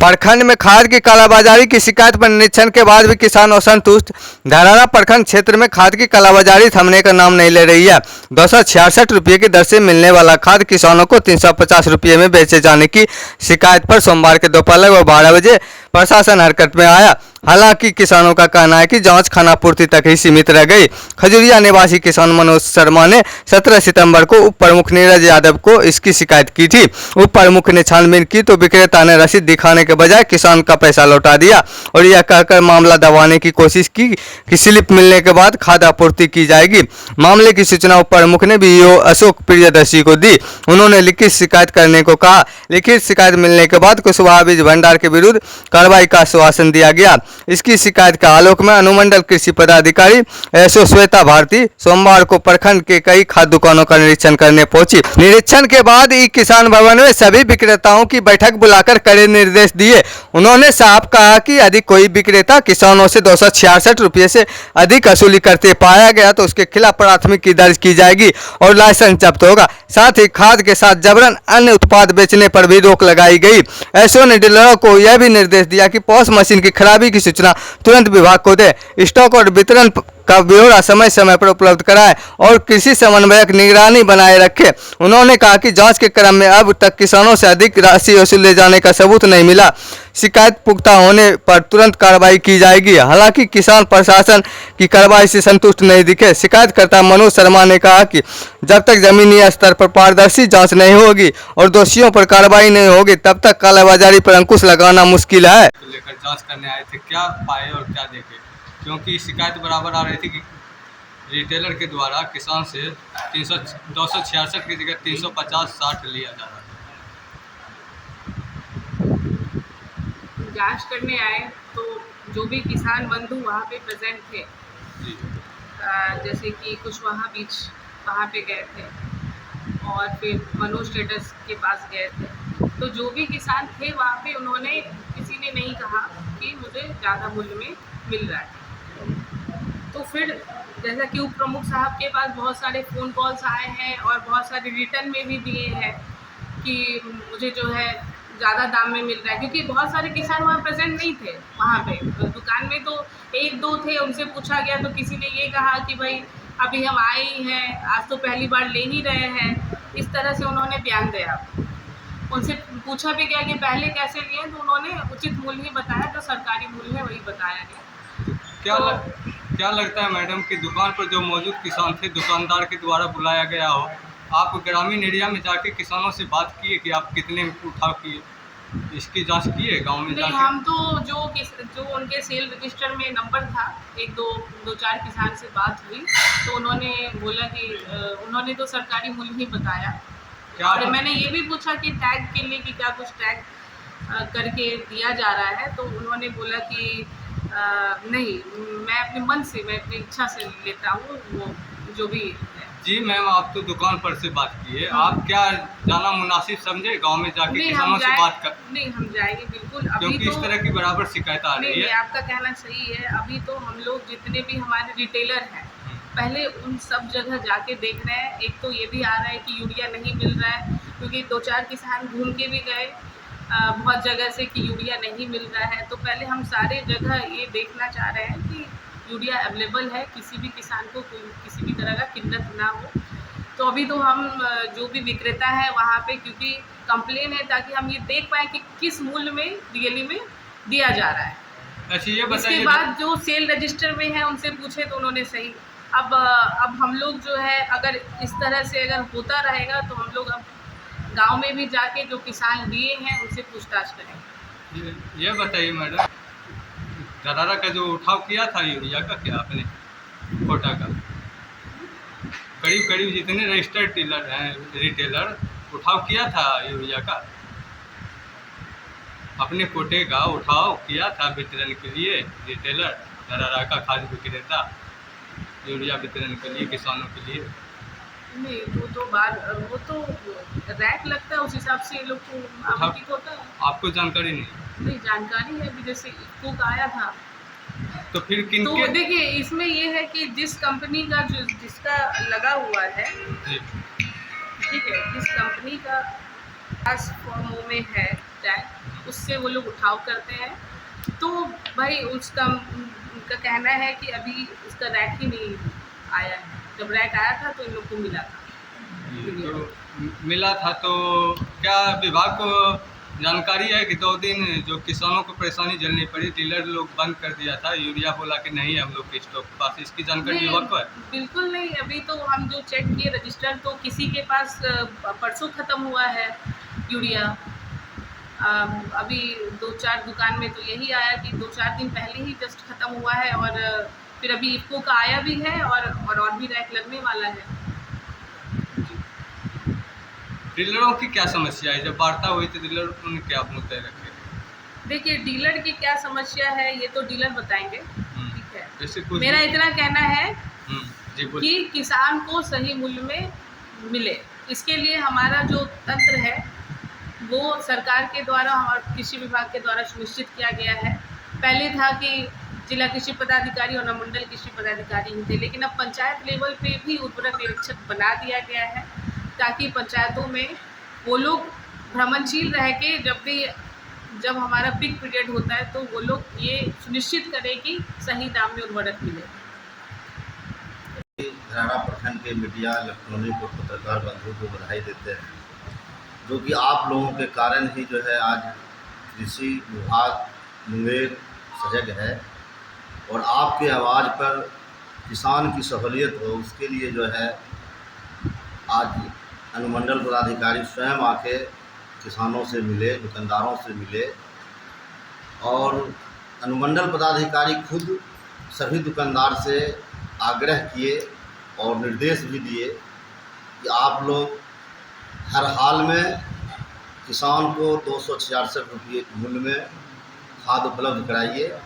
प्रखंड में खाद की कालाबाजारी की शिकायत पर निरीक्षण के बाद भी किसान असंतुष्ट। धरारा प्रखंड क्षेत्र में खाद की कालाबाजारी थमने का नाम नहीं ले रही है। 266 रुपये की दर से मिलने वाला खाद किसानों को 350 रुपये में बेचे जाने की शिकायत पर सोमवार के दोपहर लगभग 12 बजे प्रशासन हरकत में आया। हालांकि किसानों का कहना है कि जांच खानापूर्ति तक ही सीमित रह गई। खजुरिया निवासी किसान मनोज शर्मा ने 17 सितंबर को उप प्रमुख नीरज यादव को इसकी शिकायत की थी। उप प्रमुख ने छानबीन की तो विक्रेता ने रसीद दिखाने के बजाय किसान का पैसा लौटा दिया और यह कहकर मामला दबाने की कोशिश की कि स्लिप मिलने के बाद खाद आपूर्ति की जाएगी। मामले की सूचना उप प्रमुख ने बीईओ अशोक प्रियदर्शी को दी। उन्होंने लिखित शिकायत करने को कहा। लिखित शिकायत मिलने के बाद कुशवाहा बीज भंडार के विरुद्ध कार्रवाई का आश्वासन दिया गया। इसकी शिकायत के आलोक में अनुमंडल कृषि पदाधिकारी एसओ श्वेता भारती सोमवार को प्रखंड के कई खाद्य दुकानों का निरीक्षण करने पहुंची। निरीक्षण के बाद ही किसान भवन में सभी विक्रेताओं की बैठक बुलाकर कड़े निर्देश दिए। उन्होंने साफ कहा कि यदि कोई विक्रेता किसानों से 266 रुपये से अधिक वसूली करते पाया गया तो उसके खिलाफ प्राथमिकी दर्ज की जाएगी और लाइसेंस जब्त होगा। साथ ही खाद के साथ जबरन अन्य उत्पाद बेचने पर भी रोक लगाई गई। एसओ ने डीलरों को यह भी निर्देश दिया कि पॉस मशीन की खराबी की सूचना तुरंत विभाग को दे, स्टॉक और वितरण का ब्यौरा समय समय पर उपलब्ध कराए और कृषि समन्वयक निगरानी बनाए रखे। उन्होंने कहा कि जांच के क्रम में अब तक किसानों से अधिक राशि वसूले जाने का सबूत नहीं मिला। शिकायत पुख्ता होने पर तुरंत कार्रवाई की जाएगी। हालांकि किसान प्रशासन की कार्रवाई से संतुष्ट नहीं दिखे। शिकायतकर्ता मनोज शर्मा ने कहा कि जब तक जमीनी स्तर पर पारदर्शी जांच नहीं होगी और दोषियों पर कार्रवाई नहीं होगी तब तक कालाबाजारी पर अंकुश लगाना मुश्किल है। लेकर जांच करने आए थे, क्या पाए और क्या देखे? क्योंकि शिकायत बराबर आ रही थी कि रिटेलर के द्वारा किसान से 266 की जगह 350-60 लिया जा रहा है। जांच करने आए तो जो भी किसान बंधु वहाँ पे प्रेजेंट थे, जैसे कि कुशवाहा बीच वहाँ पे गए थे और फिर मनोज ट्रेडर्स के पास गए थे, तो जो भी किसान थे वहाँ पे उन्होंने किसी ने नहीं कहा कि मुझे ज़्यादा मूल्य में मिल रहा है। तो फिर जैसा कि उप प्रमुख साहब के पास बहुत सारे फ़ोन कॉल्स आए हैं और बहुत सारे रिटर्न में भी दिए हैं कि मुझे जो है ज़्यादा दाम में मिल रहा है, क्योंकि बहुत सारे किसान वहाँ प्रेजेंट नहीं थे। वहाँ पे दुकान में तो एक दो थे, उनसे पूछा गया तो किसी ने ये कहा कि भाई अभी हम आए ही हैं, आज तो पहली बार ले ही रहे हैं। इस तरह से उन्होंने बयान दिया। उनसे पूछा भी गया कि पहले कैसे लिए, तो उन्होंने उचित मूल्य ही बताया, जो सरकारी मूल्य है वही बताया गया। क्या लगता है मैडम कि दुकान पर जो मौजूद किसान थे दुकानदार के द्वारा बुलाया गया हो, आप ग्रामीण एरिया में जाके किसानों से बात किए कि आप कितने उठाव किए, इसकी जांच किए गांव में जाके? हम तो जो उनके सेल रजिस्टर में नंबर था, एक दो चार किसान से बात हुई तो उन्होंने बोला कि उन्होंने तो सरकारी मूल्य ही बताया। और मैंने ये भी पूछा कि टैग के लिए कि क्या कुछ टैग करके दिया जा रहा है, तो उन्होंने बोला कि नहीं, मैं अपने मन से, मैं अपनी इच्छा से लेता हूँ, वो जो भी है। जी मैम, आप तो दुकान पर से बात किए, आप क्या जाना मुनासिब समझे गांव में जाके किसानों से बात कर? नहीं, हम जाएंगे बिल्कुल। अभी क्योंकि तो इस तरह की बराबर शिकायत आ रही है। आपका कहना सही है। अभी तो हम लोग जितने भी हमारे रिटेलर हैं, पहले उन सब जगह जाके देख रहे हैं। एक तो ये भी आ रहा है कि यूरिया नहीं मिल रहा है, क्योंकि 2-4 किसान घूम के भी गए बहुत जगह से कि यूरिया नहीं मिल रहा है। तो पहले हम सारे जगह ये देखना चाह रहे हैं कि यूरिया अवेलेबल है, किसी भी किसान को कोई किसी भी तरह का किल्लत ना हो। तो अभी तो हम जो भी विक्रेता है वहाँ पे, क्योंकि कंप्लेन है, ताकि हम ये देख पाएँ कि किस मूल्य में रियली में दिया जा रहा है। अच्छा, ये बताइए, इसके बाद जो सेल रजिस्टर में है उनसे पूछे तो उन्होंने सही। अब हम लोग जो है, अगर इस तरह से अगर होता रहेगा तो हम लोग अब गांव में भी जाके जो किसान लिए हैं उनसे पूछताछ करेंगे। ये बताइए मैडम, धरारा का जो उठाव किया था यूरिया का, क्या आपने कोटा का करीब जितने रजिस्टर्ड डीलर हैं, रिटेलर, उठाव किया था यूरिया का? अपने कोटे का उठाव किया था वितरण के लिए रिटेलर, धरारा का खाद्य विक्रेता, यूरिया वितरण के लिए किसानों के लिए? नहीं, वो तो रैक लगता है, उस हिसाब से ये लोग को आवंटित होता है। आपको जानकारी नहीं, जानकारी है अभी, जैसे कुक आया था तो फिर किनके? तो देखिए, इसमें ये है कि जिस कंपनी का जिसका लगा हुआ है, ठीक है, जिस कंपनी का ट्रांसफॉर्मो में है जाए, उससे वो लोग उठाव करते हैं। तो भाई उसका उनका कहना है कि अभी उसका रैक ही नहीं आया है, जब रैक आया था तो इन लोग को मिला था। तो मिला था तो क्या विभाग को जानकारी है कि 2 दिन जो किसानों को परेशानी झेलनी पड़ी, डीलर लोग बंद कर दिया था, यूरिया बोला कि नहीं हम लोग के स्टॉक के पास, इसकी जानकारी नहीं, विभाग को है? बिल्कुल नहीं। अभी तो हम जो चेक किए रजिस्टर, तो किसी के पास परसों ख़त्म हुआ है यूरिया। अभी 2-4 दुकान में तो यही आया कि 2-4 दिन पहले ही जस्ट ख़त्म हुआ है, और फिर अभी इफ़को का आया भी है, और भी रैक लगने वाला है। डीलरों की क्या समस्या है? जब वार्ता हुई तो डीलर ने क्या मुद्दे रखे? देखिए, डीलर की क्या समस्या है ये तो डीलर बताएंगे, ठीक है। जैसे कुछ मेरा इतना कहना है जी बोलिए। कि किसान को सही मूल्य में मिले, इसके लिए हमारा जो तंत्र है वो सरकार के द्वारा और कृषि विभाग के द्वारा सुनिश्चित किया गया है। पहले था कि जिला कृषि पदाधिकारी और अनुमंडल कृषि पदाधिकारी ही थे, लेकिन अब पंचायत लेवल पे भी उर्वरक निरीक्षक बना दिया गया है, ताकि पंचायतों में वो लोग भ्रमणशील रह के जब हमारा पीक पीरियड होता है तो वो लोग ये सुनिश्चित करें कि सही दाम में उर्वरक मिले। धराड़ा प्रखंड के मीडिया, इलेक्ट्रॉनिक और पत्रकार बंधुओं को बधाई देते हैं, जो कि आप लोगों के कारण ही जो है आज कृषि विभाग मुंगेर सजग है, और आपके आवाज़ पर किसान की सहूलियत हो उसके लिए जो है आज अनुमंडल पदाधिकारी स्वयं आके किसानों से मिले, दुकानदारों से मिले, और अनुमंडल पदाधिकारी खुद सभी दुकानदार से आग्रह किए और निर्देश भी दिए कि आप लोग हर हाल में किसान को 266 रुपये मूल्य में खाद उपलब्ध कराइए,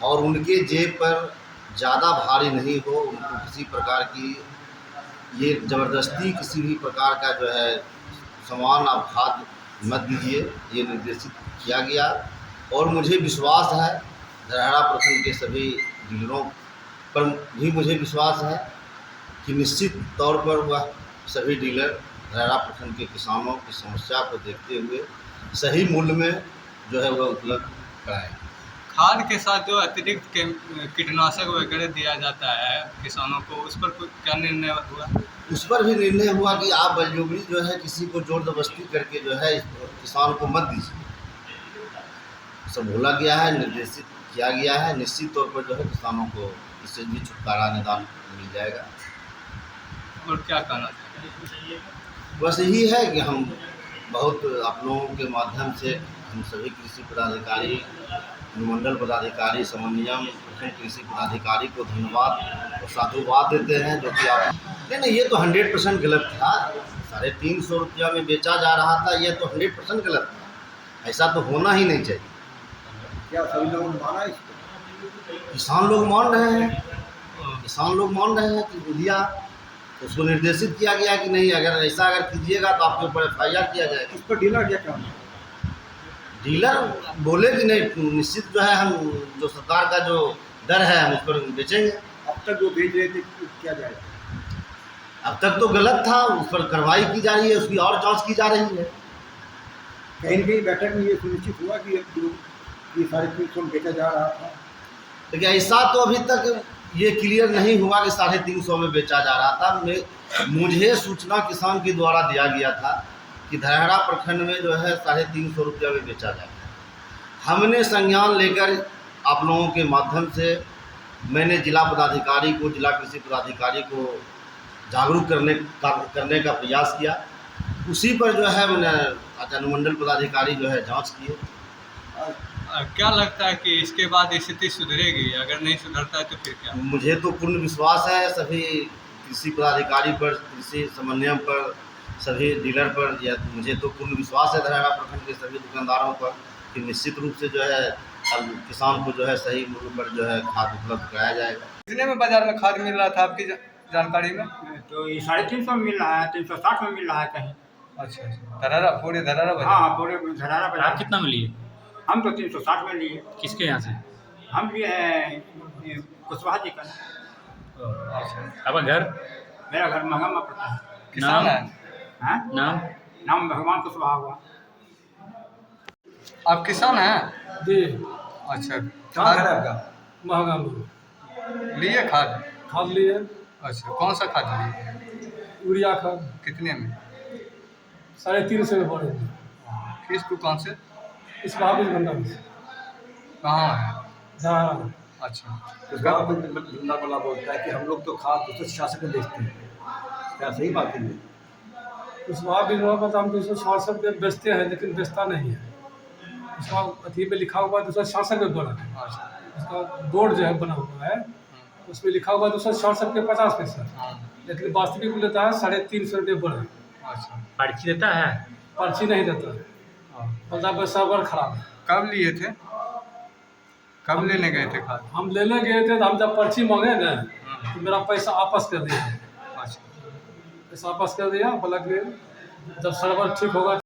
और उनके जेब पर ज़्यादा भारी नहीं हो, उनको किसी प्रकार की ये ज़बरदस्ती किसी भी प्रकार का जो है सामान आप खाद मत दीजिए, ये निर्देशित किया गया। और मुझे विश्वास है धराड़ा प्रखंड के सभी डीलरों पर भी मुझे विश्वास है कि निश्चित तौर पर वह सभी डीलर धराड़ा प्रखंड के किसानों की समस्या को देखते हुए सही मूल्य में जो है वह उपलब्ध कराएँ। खाद के साथ जो अतिरिक्त कीटनाशक वगैरह दिया जाता है किसानों को, उस पर कुछ क्या निर्णय हुआ? उस पर भी निर्णय हुआ कि आप बलजोबरी जो है किसी को जोर जबरदस्ती करके जो है इस किसान को मत दीजिए, सब बोला गया है, निर्देशित किया गया है। निश्चित तौर पर जो है किसानों को इससे भी छुटकारा निदान मिल जाएगा। और क्या कहना चाहिए? बस यही है कि हम बहुत आप लोगों के माध्यम से हम सभी कृषि पदाधिकारी, अनुमंडल पदाधिकारी, समन्वयम प्रखंड कृषि पदाधिकारी को धन्यवाद और साधुवाद देते हैं, जो कि आप नहीं ये तो 100% गलत था। 350 रुपया में बेचा जा रहा था, ये तो 100% गलत था, ऐसा तो होना ही नहीं चाहिए। क्या सभी लोगों ने माना इसको? किसान लोग मान रहे हैं, किसान लोग मान रहे हैं कि दिया, उसको निर्देशित किया गया कि नहीं अगर कीजिएगा तो आपके ऊपर FIR किया जाएगा। इस पर डीलर क्या कहना? डीलर बोले कि नहीं निश्चित जो है हम जो सरकार का जो दर है हम उस पर बेचेंगे। अब तक जो भेज रहे थे क्या जाएगा? अब तक तो गलत था, उस पर कार्रवाई की जा रही है, उसकी और जांच की जा रही है। कहीं न कहीं बैठक में ये सुनिश्चित हुआ कि ये 350 में बेचा जा रहा था। लेकिन ऐसा तो अभी तक ये क्लियर नहीं हुआ कि 350 में बेचा जा रहा था। मुझे सूचना किसान के द्वारा दिया गया था कि धराड़ा प्रखंड में जो है 350 रुपया में बेचा जाता है। हमने संज्ञान लेकर आप लोगों के माध्यम से मैंने जिला पदाधिकारी को, जिला कृषि पदाधिकारी को जागरूक करने का प्रयास किया। उसी पर जो है मैंने अनुमंडल पदाधिकारी जो है जांच किए। क्या लगता है कि इसके बाद स्थिति सुधरेगी? अगर नहीं सुधरता है तो फिर क्या? मुझे तो पूर्ण विश्वास है सभी कृषि पदाधिकारी पर, कृषि समन्वय पर, सभी डीलर पर, या मुझे तो पूर्ण विश्वास है धराड़ा प्रखंड के सभी दुकानदारों पर कि निश्चित रूप से जो है अब किसान को जो है सही मूल्य पर जो है खाद उपलब्ध कराया जाएगा। कितने में बाजार में खाद मिल रहा था आपकी जानकारी में? तो ये 350 में मिल रहा है, 360 में मिल रहा है कहीं। अच्छा, धराड़ा पूरे धराड़ा बाजार? हाँ, पूरे धराड़ा बाजार। आप कितना में लिए? हम तो 360 में लिए। किसके यहाँ से? हम लिए हैं कुशवाहा जी का। अच्छा, आपका घर? मेरा घर महंगा पड़ता है। किसान है? हाँ? नाम? नाम भगवान कुशवाहा हुआ। आप किसान हैं? जी अच्छा, कहाँ घर है आपका? महंगा में लिए खाद? खाद लिए, अच्छा, कौन सा खाद लिए? यूरिया खाद कितने में? 350 में पड़े थे। किस दुकान से? इस महावीर भंडार से कहाँ है? धारा। अच्छा, इस गाँव में बंदा बोला बोलता है कि हम लोग तो खाद दूसरे शासक में बेचते हैं, क्या सही बात है ये? उस महावीर भंडार पर हम 266 रुपये बेचते हैं, लेकिन बेचता नहीं है। उसका अथी में लिखा हुआ 266 रुपये बना है। अच्छा, उसका बोर्ड जो है बना हुआ है, उसमें लिखा हुआ 266 रुपये 50 पैसा, हाँ, लेकिन वास्तविक में लेता है 350 रुपये बड़ा। अच्छा, पर्ची देता है। पर्ची नहीं देता है, हाँ। बोलता है सर्वर खराब है। कब लिए थे? कब लेने गए थे खाद? हम लेने गए थे तो हम जब पर्ची मांगे ना तो मेरा पैसा वापस कर दिया। अच्छा, पैसा वापस कर दिया, बोला कि जब सर्वर ठीक होगा